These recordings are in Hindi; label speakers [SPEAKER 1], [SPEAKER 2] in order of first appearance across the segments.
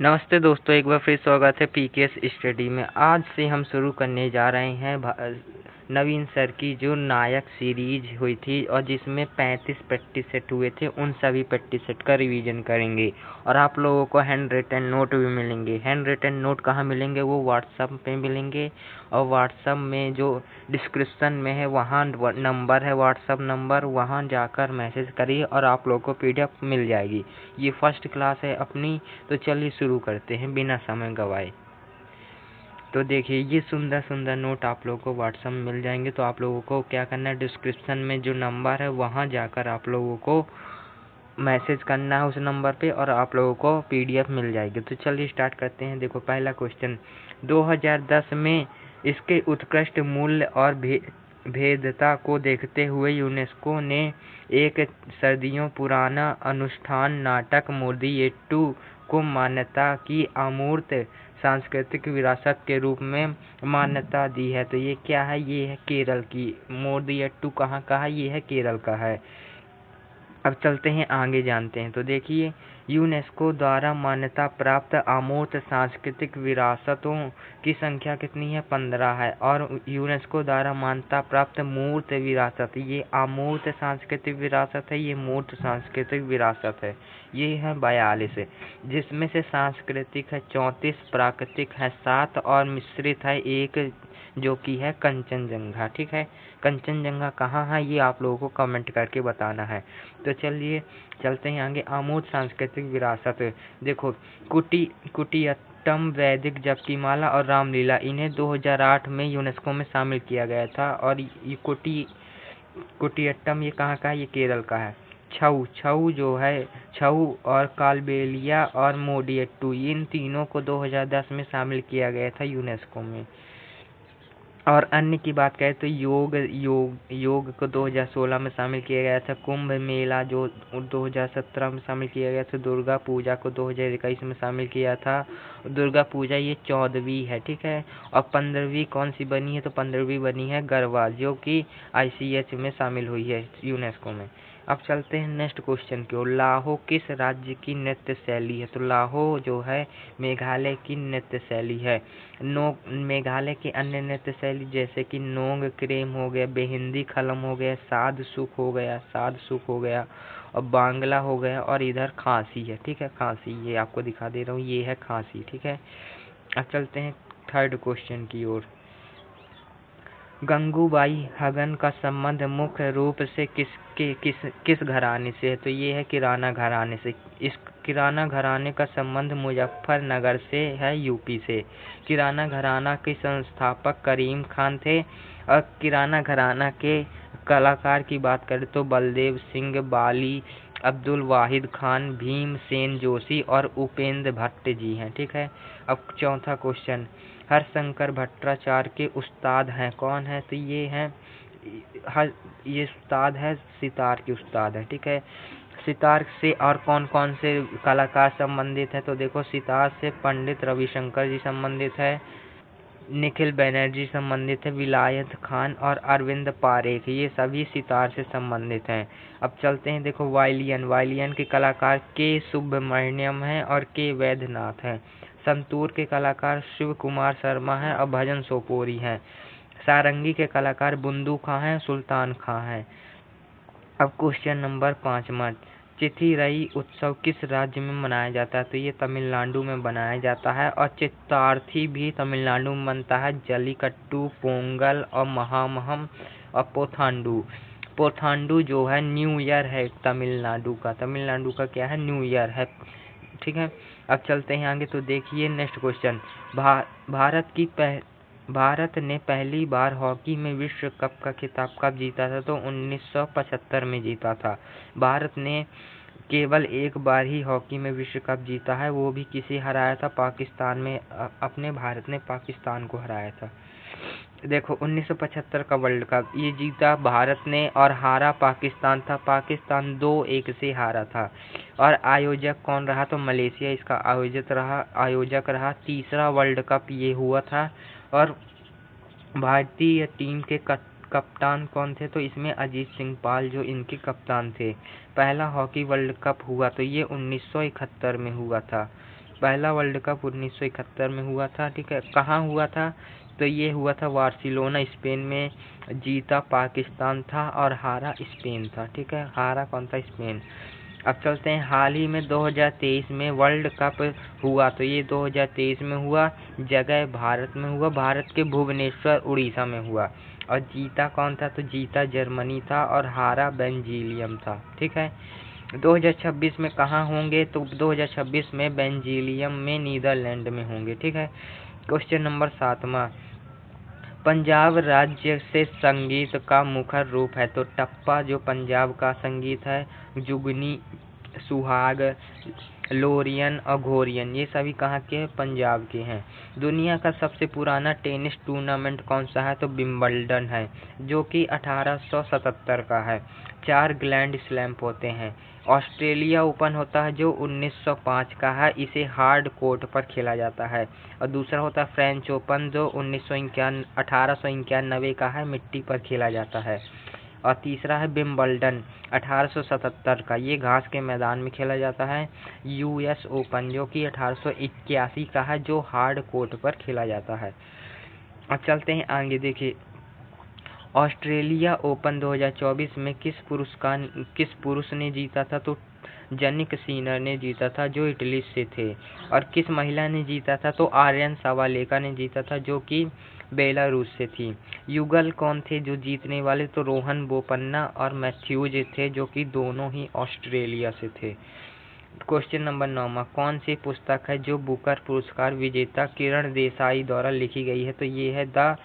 [SPEAKER 1] नमस्ते दोस्तों, एक बार फिर स्वागत है पीकेएस स्टडी में। आज से हम शुरू करने जा रहे हैं नवीन सर की जो नायक सीरीज हुई थी और जिसमें 35 प्रैक्टिस सेट हुए थे, उन सभी प्रैक्टिस सेट का रिवीजन करेंगे। और आप लोगों को हैंड रिटन नोट भी मिलेंगे। हैंड रिटन नोट कहाँ मिलेंगे? वो व्हाट्सएप पे मिलेंगे। और व्हाट्सएप में जो डिस्क्रिप्शन में है वहाँ नंबर है, व्हाट्सएप नंबर, वहाँ जाकर मैसेज करिए और आप लोगों को पीडीएफ मिल जाएगी। ये फर्स्ट क्लास है अपनी, तो चलिए शुरू करते हैं बिना समय गवाए। तो देखिए, ये सुंदर सुंदर नोट आप लोगों को व्हाट्सएप में मिल जाएंगे। तो आप लोगों को क्या करना है, डिस्क्रिप्शन में जो नंबर है वहाँ जाकर आप लोगों को मैसेज करना है उस नंबर पे और आप लोगों को पीडीएफ मिल जाएगी। तो चलिए स्टार्ट करते हैं। देखो, पहला क्वेश्चन, 2010 में इसके उत्कृष्ट मूल्य और भेद्यता को देखते हुए यूनेस्को ने एक सदियों पुराना अनुष्ठान नाटक मोदियट्टू को मान्यता की अमूर्त सांस्कृतिक विरासत के रूप में मान्यता दी है। तो ये क्या है? ये है केरल की। मोदियट्टू कहाँ का है? ये है केरल का है। अब चलते हैं आगे, जानते हैं। तो देखिए, यूनेस्को द्वारा मान्यता प्राप्त अमूर्त सांस्कृतिक विरासतों की संख्या कितनी है? 15 है। और यूनेस्को द्वारा मान्यता प्राप्त मूर्त विरासत, ये अमूर्त सांस्कृतिक विरासत है, ये मूर्त सांस्कृतिक विरासत है, ये है 42, जिसमें से सांस्कृतिक है 34, प्राकृतिक है 7 और मिश्रित है 1, जो कि है कंचनजंगा। ठीक है, कंचनजंगा कहाँ है ये आप लोगों को कमेंट करके बताना है। तो चलिए चलते हैं आगे। अमूर्त सांस्कृतिक विरासत, देखो, कुटियाट्टम, वैदिक जपमाला और रामलीला, इन्हें 2008 में यूनेस्को में शामिल किया गया था। और ये कुटियाट्टम ये कहाँ का है? ये केरल का है। छऊ जो है, छऊ और कालबेलिया और मोडियट्टू, इन तीनों को 2010 में शामिल किया गया था यूनेस्को में। और अन्य की बात करें तो योग को 2016 में शामिल किया गया था। कुंभ मेला जो 2017 में शामिल किया गया था। दुर्गा पूजा को 2021 में शामिल किया था। दुर्गा पूजा ये 14वीं है। ठीक है, और 15वीं कौन सी बनी है? तो 15वीं बनी है गरबा, जो कि ICH में शामिल हुई है यूनेस्को में। अब चलते हैं नेक्स्ट क्वेश्चन की ओर। लाहो किस राज्य की नृत्य शैली है? तो लाहो जो है मेघालय की नृत्य शैली है। मेघालय की अन्य नृत्य शैली जैसे कि नोंग क्रेम हो गया, बेहिंदी खलम हो गया, साध सुख हो गया और बांग्ला हो गया, और इधर खांसी है। ठीक है, खांसी ये आपको दिखा दे रहा हूँ, ये है खांसी। ठीक है, अब चलते हैं थर्ड क्वेश्चन की ओर। गंगूबाई हगन का संबंध मुख्य रूप से किस घराने से है? तो ये है किराना घराने से। इस किराना घराने का संबंध मुजफ्फरनगर से है, यूपी से। किराना घराना के संस्थापक करीम खान थे। और किराना घराना के कलाकार की बात करें तो बलदेव सिंह बाली, अब्दुल वाहिद खान, भीमसेन जोशी और उपेंद्र भट्ट जी हैं। ठीक है, अब चौथा क्वेश्चन, हरशंकर भट्टाचार्य के उस्ताद हैं, कौन है? तो ये हैं, ये उस्ताद है, सितार के उस्ताद है। ठीक है, सितार से और कौन कौन से कलाकार संबंधित है? तो देखो, सितार से पंडित रविशंकर जी संबंधित है, निखिल बनर्जी संबंधित है, विलायत खान और अरविंद पारेख, ये सभी सितार से संबंधित हैं। अब चलते हैं, देखो, वायलियन के कलाकार के सुब्रमण्यम हैं और के वैद्यनाथ हैं। संतूर के कलाकार शिव कुमार शर्मा हैं और भजन सोपोरी हैं। सारंगी के कलाकार बुंदू खां हैं, सुल्तान खां हैं। अब क्वेश्चन नंबर 5वां, चिथिरई उत्सव किस राज्य में मनाया जाता है? तो ये तमिलनाडु में मनाया जाता है। और चित्तार्थी भी तमिलनाडु में बनता है। जलीकट्टू, पोंगल और महामहम और पोथांडू जो है न्यू ईयर है तमिलनाडु का क्या है? न्यू ईयर है। ठीक है, अब चलते हैं आगे। तो देखिए नेक्स्ट क्वेश्चन, भारत ने पहली बार हॉकी में विश्व कप का खिताब कब जीता था? तो 1975 में जीता था। भारत ने केवल एक बार ही हॉकी में विश्व कप जीता है, वो भी किसे हराया था? पाकिस्तान में। अपने भारत ने पाकिस्तान को हराया था। देखो, 1975 का वर्ल्ड कप ये जीता भारत ने और हारा पाकिस्तान था। पाकिस्तान 2-1 से हारा था। और आयोजक कौन रहा? तो मलेशिया इसका आयोजक रहा। तीसरा वर्ल्ड कप ये हुआ था। और भारतीय टीम के कप्तान कौन थे? तो इसमें अजीत सिंह पाल जो इनके कप्तान थे। पहला हॉकी वर्ल्ड कप हुआ तो ये 1971 में हुआ था। पहला वर्ल्ड कप 1971 में हुआ था, ठीक है। कहाँ हुआ था? तो ये हुआ था बार्सिलोना, स्पेन में। जीता पाकिस्तान था और हारा स्पेन था, ठीक है। हारा कौन था? स्पेन। अब चलते हैं हाल ही में 2023 में वर्ल्ड कप हुआ, तो ये 2023 में हुआ, जगह भारत में हुआ, भारत के भुवनेश्वर उड़ीसा में हुआ। और जीता कौन था? तो जीता जर्मनी था और हारा बेल्जियम था, ठीक है। 2026 में कहाँ होंगे? तो 2026 में बेल्जियम में, नीदरलैंड में होंगे, ठीक है। क्वेश्चन नंबर 7वां, पंजाब राज्य से संगीत का मुखर रूप है। तो टप्पा जो पंजाब का संगीत है, जुगनी, सुहाग, लोरियन और घोरियन, ये सभी कहाँ के हैं? पंजाब के हैं। दुनिया का सबसे पुराना टेनिस टूर्नामेंट कौन सा है? तो विंबलडन है, जो कि 1877 का है। 4 ग्रैंड स्लैम होते हैं। ऑस्ट्रेलिया ओपन होता है जो 1905 का है, इसे हार्ड कोर्ट पर खेला जाता है। और दूसरा होता है फ्रेंच ओपन जो 1891 का है, मिट्टी पर खेला जाता है। और तीसरा है विंबलडन 1877 का, ये घास के मैदान में खेला जाता है। यूएस ओपन जो कि 1881 का है, जो हार्ड कोर्ट पर खेला जाता है। अब चलते हैं आगे, देखिए ऑस्ट्रेलिया ओपन 2024 में किस पुरुष ने जीता था? तो जनिक सिनर ने जीता था, जो इटली से थे। और किस महिला ने जीता था? तो आर्यन सावालेका ने जीता था, जो कि बेलारूस से थी। युगल कौन थे जो जीतने वाले? तो रोहन बोपन्ना और मैथ्यूज थे, जो कि दोनों ही ऑस्ट्रेलिया से थे। क्वेश्चन नंबर 9, कौन सी पुस्तक है जो बुकर पुरस्कार विजेता किरण देसाई द्वारा लिखी गई है? तो ये है द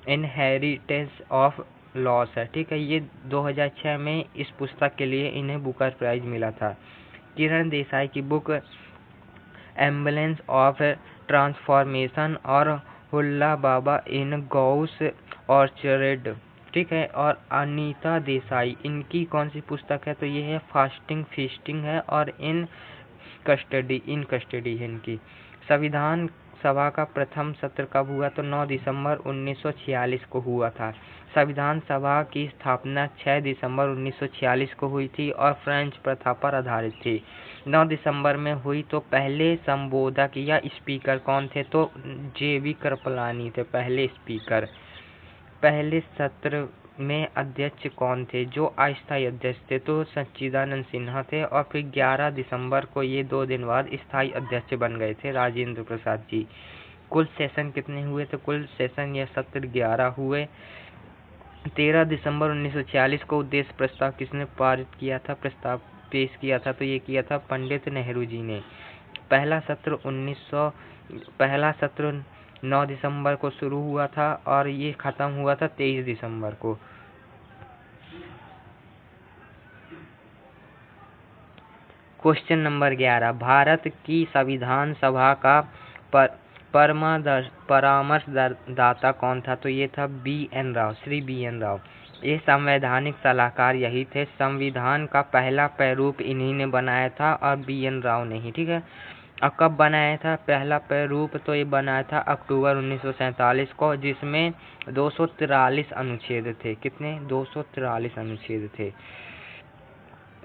[SPEAKER 1] इनहेरिटेंस ऑफ लॉस है, ठीक है। ये 2006 में इस पुस्तक के लिए इन्हें बुकर प्राइज मिला था। किरण देसाई की बुक एम्बुलेंस ऑफ ट्रांसफॉर्मेशन और हुल्ला बाबा इन गौस ऑर्चर्ड, ठीक है। और अनीता देसाई, इनकी कौन सी पुस्तक है? तो ये है फास्टिंग फीस्टिंग है, और इन कस्टडी है इनकी। संविधान सभा का प्रथम सत्र कब हुआ? तो 9 दिसंबर 1946 को हुआ था। संविधान सभा की स्थापना 6 दिसंबर 1946 को हुई थी और फ्रेंच प्रथा पर आधारित थी। 9 दिसंबर में हुई, तो पहले संबोधक या स्पीकर कौन थे? तो जेवी कृपलानी थे पहले स्पीकर। पहले सत्र में अध्यक्ष कौन थे? जो अस्थायी अध्यक्ष थे, तो सच्चिदानंद सिन्हा थे। और फिर 11 दिसंबर को, ये 2 दिन बाद, स्थायी अध्यक्ष बन गए थे राजेंद्र प्रसाद जी। कुल सेशन कितने हुए? तो कुल सेशन या सत्र 11 हुए। 13 दिसंबर 1946 को उद्देश्य प्रस्ताव किसने पारित किया था, प्रस्ताव पेश किया था? तो ये किया था पंडित नेहरू जी ने। पहला सत्र 9 दिसंबर को शुरू हुआ था और ये खत्म हुआ था 23 दिसंबर को। क्वेश्चन नंबर 11, भारत की संविधान सभा का परामर्शदाता कौन था? तो ये था B.N. राव, श्री B.N. राव। ये संवैधानिक सलाहकार यही थे। संविधान का पहला प्रारूप इन्हीं ने बनाया था और B.N. राव ने ही, ठीक है। और कब बनाया था पहला प्रारूप? तो ये बनाया था अक्टूबर 1947 को, जिसमें 243 अनुच्छेद थे। कितने? 243 अनुच्छेद थे।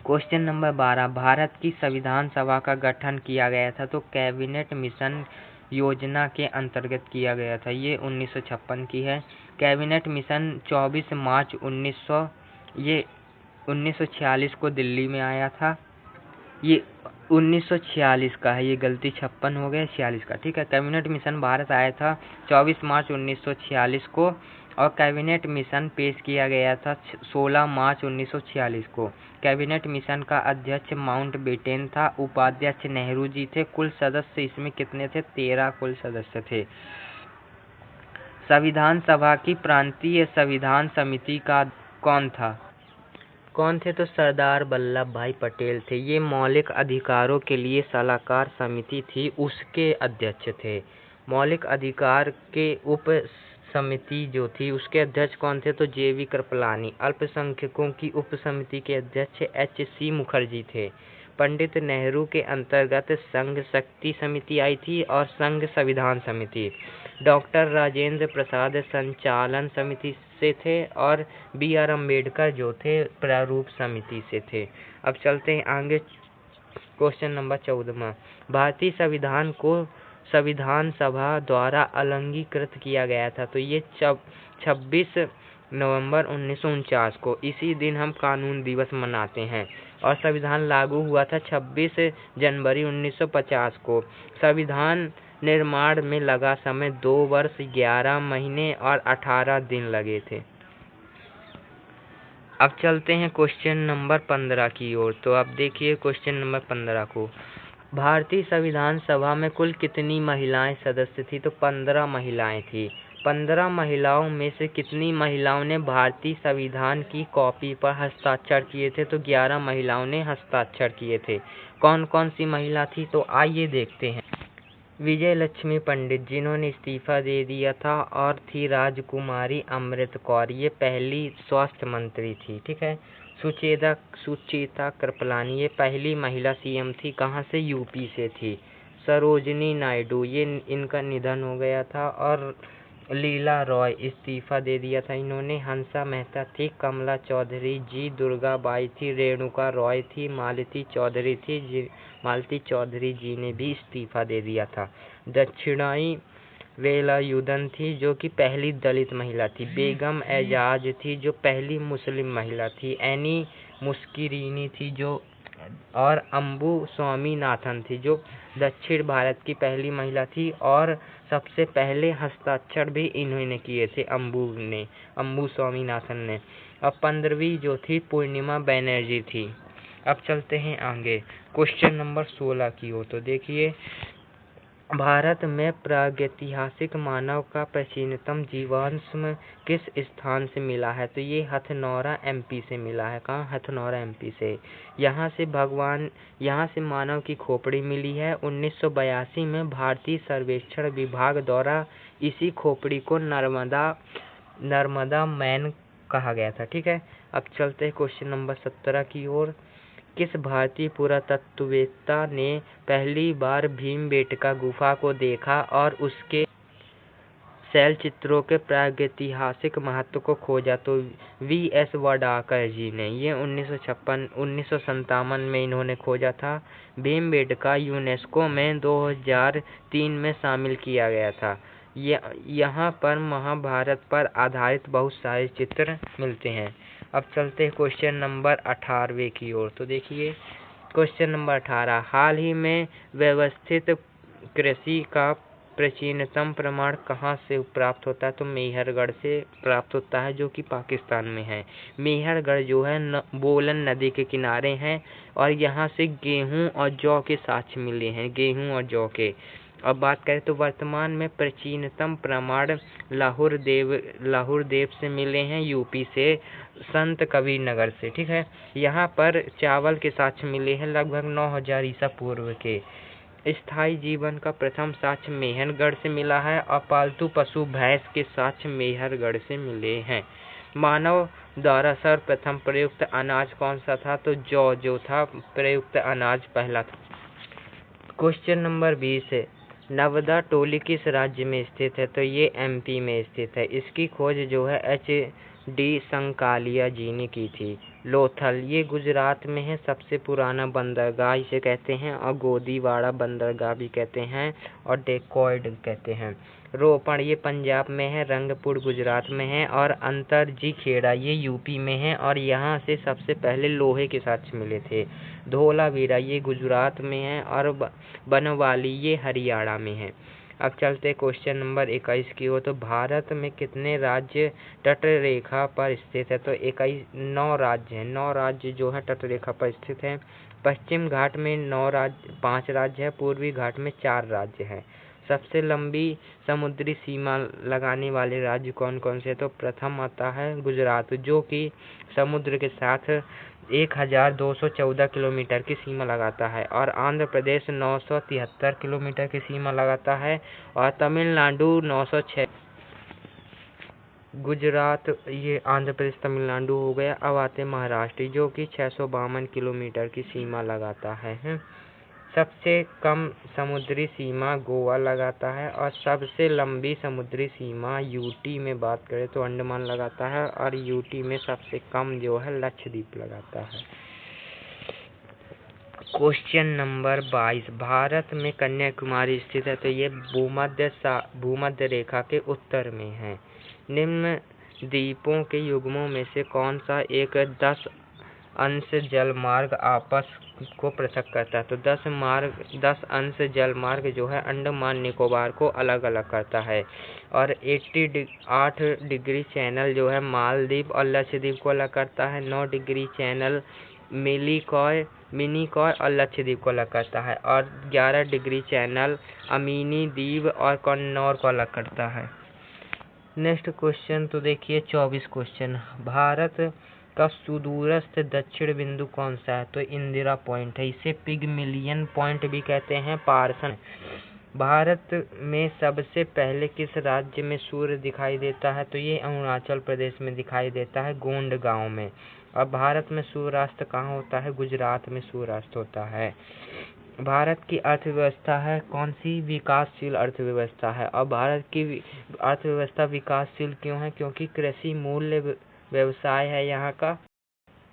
[SPEAKER 1] क्वेश्चन नंबर 12, भारत की संविधान सभा का गठन किया गया था? तो कैबिनेट मिशन योजना के अंतर्गत किया गया था। ये 1956 की है। कैबिनेट मिशन 24 मार्च 1946 को दिल्ली में आया था। ये 1946 का है, ये गलती 56 हो गया, 46 का, ठीक है। कैबिनेट मिशन भारत आया था 24 मार्च 1946 को, और कैबिनेट मिशन पेश किया गया था 16 मार्च 1946 को। कैबिनेट मिशन का अध्यक्ष माउंटबेटन था, उपाध्यक्ष नेहरू जी थे। कुल सदस्य इसमें कितने थे? 13 कुल सदस्य थे। संविधान सभा की प्रांतीय संविधान समिति का कौन था? कौन थे? तो सरदार वल्लभ भाई पटेल थे। ये मौलिक अधिकारों के लिए सलाहकार समिति थी, उसके अध्यक्ष थे। मौलिक अधिकार के उप समिति जो थी, उसके अध्यक्ष कौन थे? तो जेवी कृपलानी। अल्पसंख्यकों की उप समिति के अध्यक्ष HC मुखर्जी थे। पंडित नेहरू के अंतर्गत संघ शक्ति समिति आई थी और संघ संविधान समिति। डॉक्टर राजेंद्र प्रसाद संचालन समिति से थे और BR अम्बेडकर जो थे प्रारूप समिति से थे। अब चलते हैं आगे। क्वेश्चन नंबर 14वां, भारतीय संविधान को संविधान सभा द्वारा अलंकृत किया गया था। तो ये 26 नवंबर 1949 को, इसी दिन हम कानून दिवस मनाते हैं। और संविधान लागू हुआ था 26 जनवरी 1950 को। संविधान निर्माण में लगा समय 2 वर्ष 11 महीने और 18 दिन लगे थे। अब चलते हैं क्वेश्चन नंबर 15 की ओर। तो अब देखिए क्वेश्चन नंबर 15 को, भारतीय संविधान सभा में कुल कितनी महिलाएं सदस्य थी? तो 15 महिलाएं थी। 15 महिलाओं में से कितनी महिलाओं ने भारतीय संविधान की कॉपी पर हस्ताक्षर किए थे? तो 11 महिलाओं ने हस्ताक्षर किए थे। कौन कौन सी महिला थी? तो आइए देखते हैं। विजय लक्ष्मी पंडित, जिन्होंने इस्तीफा दे दिया था, और थी राजकुमारी अमृत कौर, ये पहली स्वास्थ्य मंत्री थी। ठीक है। सुचेता कृपलानी, ये पहली महिला सीएम थी। कहाँ से? यूपी से थी। सरोजिनी नायडू, ये इनका निधन हो गया था। और लीला रॉय, इस्तीफा दे दिया था इन्होंने। हंसा मेहता थी। कमला चौधरी जी, दुर्गाबाई थी। रेणुका रॉय थी। मालती चौधरी थी। मालती चौधरी जी ने भी इस्तीफा दे दिया था। दक्षिणाई वेलायुधन थी, जो कि पहली दलित महिला थी। बेगम एजाज थी, जो पहली मुस्लिम महिला थी। एनी मुस्किरीनी थी, जो और अम्बू स्वामीनाथन थी, जो दक्षिण भारत की पहली महिला थी। और सबसे पहले हस्ताक्षर भी इन्होंने किए थे, अम्बू स्वामीनाथन ने। अब 15वीं जो थी पूर्णिमा बनर्जी थी। अब चलते हैं आगे क्वेश्चन नंबर 16 की ओर। तो देखिए, भारत में प्रागैतिहासिक मानव का प्राचीनतम जीवाश्म किस स्थान से मिला है? तो ये हथनौरा एमपी से मिला है। कहाँ? हथनौरा एमपी से। यहाँ से मानव की खोपड़ी मिली है। 1982 में भारतीय सर्वेक्षण विभाग द्वारा इसी खोपड़ी को नर्मदा मैन कहा गया था। ठीक है। अब चलते हैं क्वेश्चन नंबर 17 की ओर। किस भारतीय पुरातत्ववेत्ता ने पहली बार भीमबेटका गुफा को देखा और उसके शैल चित्रों के प्रागैतिहासिक महत्व को खोजा? तो वी.एस. वाडाकर जी ने। ये 1957 में इन्होंने खोजा था। भीमबेटका यूनेस्को में 2003 में शामिल किया गया था। यहाँ पर महाभारत पर आधारित बहुत सारे चित्र मिलते हैं। अब चलते हैं क्वेश्चन नंबर 18वें की ओर। तो देखिए क्वेश्चन नंबर 18, हाल ही में व्यवस्थित कृषि का प्राचीनतम प्रमाण कहाँ से प्राप्त होता है? तो मेहरगढ़ से प्राप्त होता है, जो कि पाकिस्तान में है। मेहरगढ़ जो है बोलन नदी के किनारे है, और यहाँ से गेहूं और जौ के साक्ष्य मिले हैं, गेहूं और जौ के। अब बात करें तो वर्तमान में प्राचीनतम प्रमाण लाहौर देव से मिले हैं, यूपी से, संत कबीर नगर से। ठीक है। यहाँ पर चावल के साक्ष्य मिले हैं लगभग 9000 ईसा पूर्व के। स्थायी जीवन का प्रथम साक्ष्य मेहरगढ़ से मिला है, और पालतू पशु भैंस के साक्ष्य मेहरगढ़ से मिले हैं। मानव द्वारा सर्वप्रथम प्रयुक्त अनाज कौन सा था? तो जौ जो था प्रयुक्त अनाज पहला था। क्वेश्चन नंबर 20 है, नवदा टोली किस राज्य में स्थित है? तो ये एमपी में स्थित है। इसकी खोज जो है HD संकालिया जी ने की थी। लोथल, ये गुजरात में है। सबसे पुराना बंदरगाह इसे कहते हैं, और गोदीवाड़ा बंदरगाह भी कहते हैं, और डेकॉयड कहते हैं। रोपण, ये पंजाब में है। रंगपुर गुजरात में है, और अंतरजी खेड़ा ये यूपी में है, और यहाँ से सबसे पहले लोहे के साक्ष्य मिले थे। धोलावीरा ये गुजरात में है, और बनवाली ये हरियाणा में है। अब चलते क्वेश्चन नंबर 21 की ओर। तो भारत में कितने राज्य तटरेखा पर स्थित है? तो 9 राज्य हैं। 9 राज्य जो है तटरेखा पर स्थित हैं। पश्चिम घाट में 5 राज्य है। पूर्वी घाट में 4 राज्य हैं। सबसे लंबी समुद्री सीमा लगाने वाले राज्य कौन कौन से? तो प्रथम आता है गुजरात, जो कि समुद्र के साथ 1214 किलोमीटर की सीमा लगाता है, और आंध्र प्रदेश 973 किलोमीटर की सीमा लगाता है, और तमिलनाडु 906। गुजरात, ये आंध्र प्रदेश तमिलनाडु हो गया। अब आते महाराष्ट्र, जो कि 652 किलोमीटर की सीमा लगाता है। सबसे कम समुद्री सीमा गोवा लगाता है, और सबसे लंबी समुद्री सीमा यूटी में बात करें तो अंडमान लगाता है, और यूटी में सबसे कम जो है लक्षद्वीप लगाता है। क्वेश्चन नंबर 22, भारत में कन्याकुमारी स्थित है, तो ये भूमध्य रेखा के उत्तर में है। निम्न द्वीपों के युग्मों में से कौन सा एक 10 अंश जलमार्ग आपस को पृथक करता है? तो 10 अंश जलमार्ग जो है अंडमान निकोबार को अलग अलग करता है, और 8 डिग्री चैनल जो है मालदीव और लक्षद्वीप को अलग करता है। 9 डिग्री चैनल मिनिकॉय और लक्षद्वीप को अलग करता है, और 11 डिग्री चैनल अमीनी द्वीप और कन्नौर को अलग करता है। नेक्स्ट क्वेश्चन तो देखिए 24 क्वेश्चन, भारत का सुदूरस्थ दक्षिण बिंदु कौन सा है? तो इंदिरा पॉइंट है, इसे पिगमिलियन पॉइंट भी कहते हैं, पार्सन। भारत में सबसे पहले किस राज्य में सूर्य दिखाई देता है? तो ये अरुणाचल प्रदेश में दिखाई देता है, गोंड गांव में। और भारत में सूर्यास्त कहाँ होता है? गुजरात में सूर्यास्त होता है। भारत की अर्थव्यवस्था है कौन सी? विकासशील अर्थव्यवस्था है। और भारत की अर्थव्यवस्था विकासशील क्यों है? क्योंकि कृषि मूल्य व्यवसाय है यहाँ का,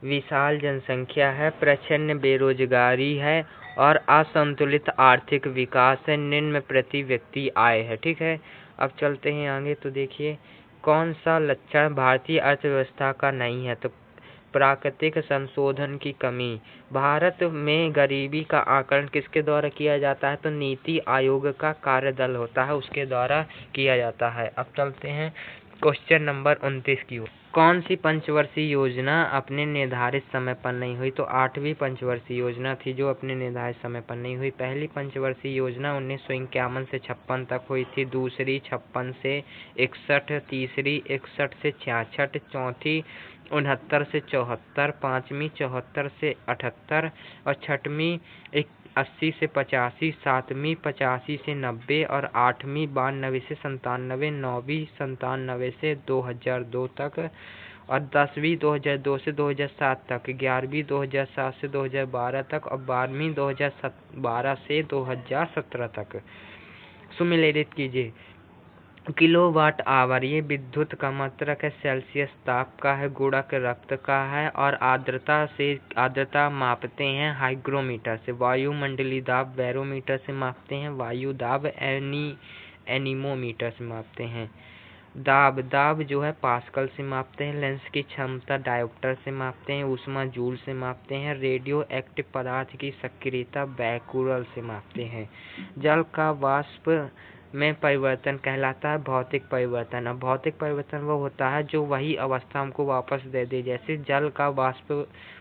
[SPEAKER 1] विशाल जनसंख्या है, प्रचंड बेरोजगारी है, और असंतुलित आर्थिक विकास है, निम्न प्रति व्यक्ति आय है। ठीक है, अब चलते हैं आगे। तो देखिए कौन सा लक्षण भारतीय अर्थव्यवस्था का नहीं है? तो प्राकृतिक संशोधन की कमी। भारत में गरीबी का आकलन किसके द्वारा किया जाता है? तो नीति आयोग का कार्यदल होता है, उसके द्वारा किया जाता है। अब चलते हैं क्वेश्चन नंबर 29 की ओर। कौन सी पंचवर्षीय योजना अपने निर्धारित समय पर नहीं हुई? तो 8वीं पंचवर्षीय योजना थी जो अपने निर्धारित समय पर नहीं हुई। पहली पंचवर्षीय योजना 1951 से 56 तक हुई थी, दूसरी 56 से 61, तीसरी 61 से 66, चौथी 69 से 74, पाँचवीं 74 से 78, और छठवीं 80 से 85, सातवीं 85 से 90, और आठवीं 92 से 97, नौवीं 97 से 2002 तक, और 10वीं 2002 से 2007 तक, 11वीं 2007 से 2012 तक, और 12वीं 2012 से 2017 तक। सुमेलित कीजिए। किलोवाट आवर ये विद्युत का मात्रक है, सेल्सियस ताप का है, गुणक रक्त का है, और आर्द्रता मापते हैं हाइग्रोमीटर से, वायुमंडलीय दाब बैरोमीटर से मापते हैं, वायु दाब एनीमोमीटर से मापते हैं। दाब जो है पास्कल से मापते हैं, लेंस की क्षमता डायोप्टर से मापते हैं, ऊष्मा जूल से मापते हैं, रेडियो एक्टिव पदार्थ की सक्रियता बैकुरल से मापते हैं। जल का वाष्प में परिवर्तन कहलाता है भौतिक परिवर्तन। अब भौतिक परिवर्तन वो होता है जो वही अवस्था हमको वापस दे दे, जैसे जल का वाष्प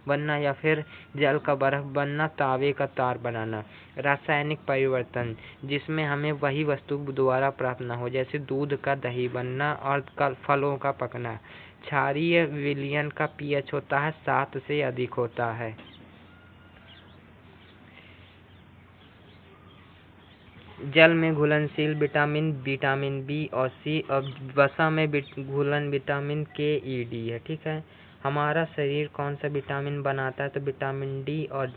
[SPEAKER 1] बनना या फिर जल का बर्फ बनना, तावे का तार बनाना। रासायनिक परिवर्तन जिसमें हमें वही वस्तु दोबारा प्राप्त न हो, जैसे दूध का दही बनना और फलों का पकना। क्षारीय विलयन का पीएच होता है 7 से अधिक होता है। जल में घुलनशील विटामिन बी और सी, और वसा में घुलन विटामिन के ई डी है। ठीक है, हमारा शरीर कौन सा विटामिन बनाता है? तो विटामिन डी और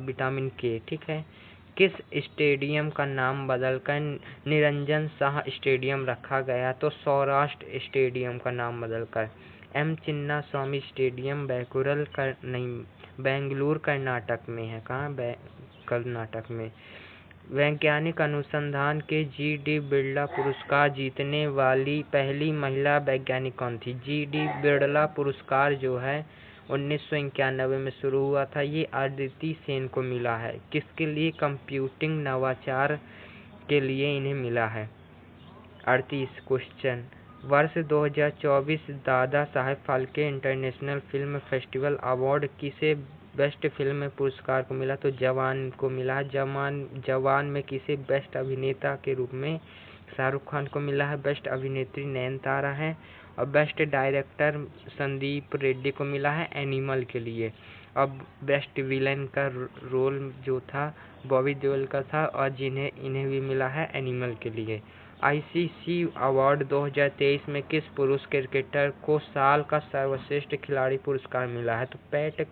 [SPEAKER 1] विटामिन के। ठीक है, किस स्टेडियम का नाम बदलकर निरंजन शाह स्टेडियम रखा गया? तो सौराष्ट्र स्टेडियम का नाम बदलकर। एम चिन्ना स्वामी स्टेडियम बेंगलुरु कर्नाटक में है। कहाँ? कर्नाटक में। वैज्ञानिक अनुसंधान के जी.डी. बिरला पुरस्कार जीतने वाली पहली महिला वैज्ञानिक कौन थी? जी.डी. बिरला पुरस्कार जो है 1991 में शुरू हुआ था, ये अदिति सेन को मिला है। किसके लिए? कंप्यूटिंग नवाचार के लिए इन्हें मिला है। 38 क्वेश्चन, वर्ष 2024 Dada Saheb Phalke international film festival award किसे बेस्ट फिल्म पुरस्कार को मिला? तो जवान को मिला है। जवान में किसे बेस्ट अभिनेता के रूप में? शाहरुख खान को मिला है। बेस्ट अभिनेत्री नयनतारा है, और बेस्ट डायरेक्टर संदीप रेड्डी को मिला है एनिमल के लिए। अब बेस्ट विलेन का रोल जो था बॉबी देओल का था, और इन्हें भी मिला है एनिमल के लिए। आईसीसी अवार्ड 2023 में किस पुरुष क्रिकेटर को साल का सर्वश्रेष्ठ खिलाड़ी पुरस्कार मिला है? तो पैट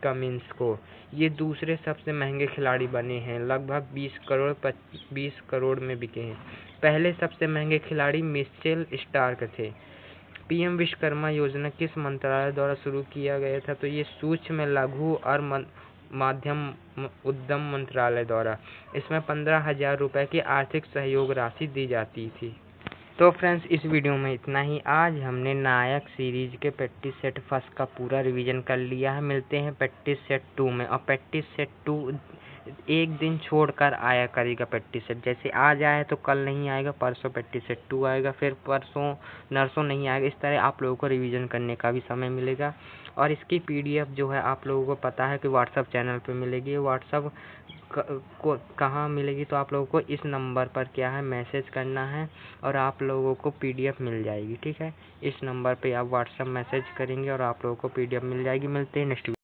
[SPEAKER 1] कमिंस को। ये दूसरे सबसे महंगे खिलाड़ी बने हैं, लगभग 20 करोड़ में बिके हैं। पहले सबसे महंगे खिलाड़ी मिचेल स्टार्क थे। पीएम विश्वकर्मा योजना किस मंत्रालय द्वारा शुरू किया गया था? तो ये सूक्ष्म, लघु और माध्यम उद्यम मंत्रालय द्वारा। इसमें 15,000 रुपये की आर्थिक सहयोग राशि दी जाती थी। तो फ्रेंड्स, इस वीडियो में इतना ही। आज हमने नायक सीरीज के प्रैक्टिस सेट फर्स्ट का पूरा रिवीजन कर लिया है। मिलते हैं प्रैक्टिस सेट 2 में। और प्रैक्टिस सेट 2 एक दिन छोड़कर आया करेगा। प्रैक्टिस सेट जैसे आज आया है तो कल नहीं आएगा, परसों प्रैक्टिस सेट 2 आएगा, फिर परसों नरसों नहीं आएगा। इस तरह आप लोगों को रिवीजन करने का भी समय मिलेगा। और इसकी PDF जो है आप लोगों को पता है कि व्हाट्सएप चैनल पे मिलेगी। व्हाट्सएप को कहाँ मिलेगी, तो आप लोगों को इस नंबर पर क्या है मैसेज करना है और आप लोगों को PDF मिल जाएगी। ठीक है, इस नंबर पे आप व्हाट्सएप मैसेज करेंगे और आप लोगों को PDF मिल जाएगी। मिलते हैं नेक्स्ट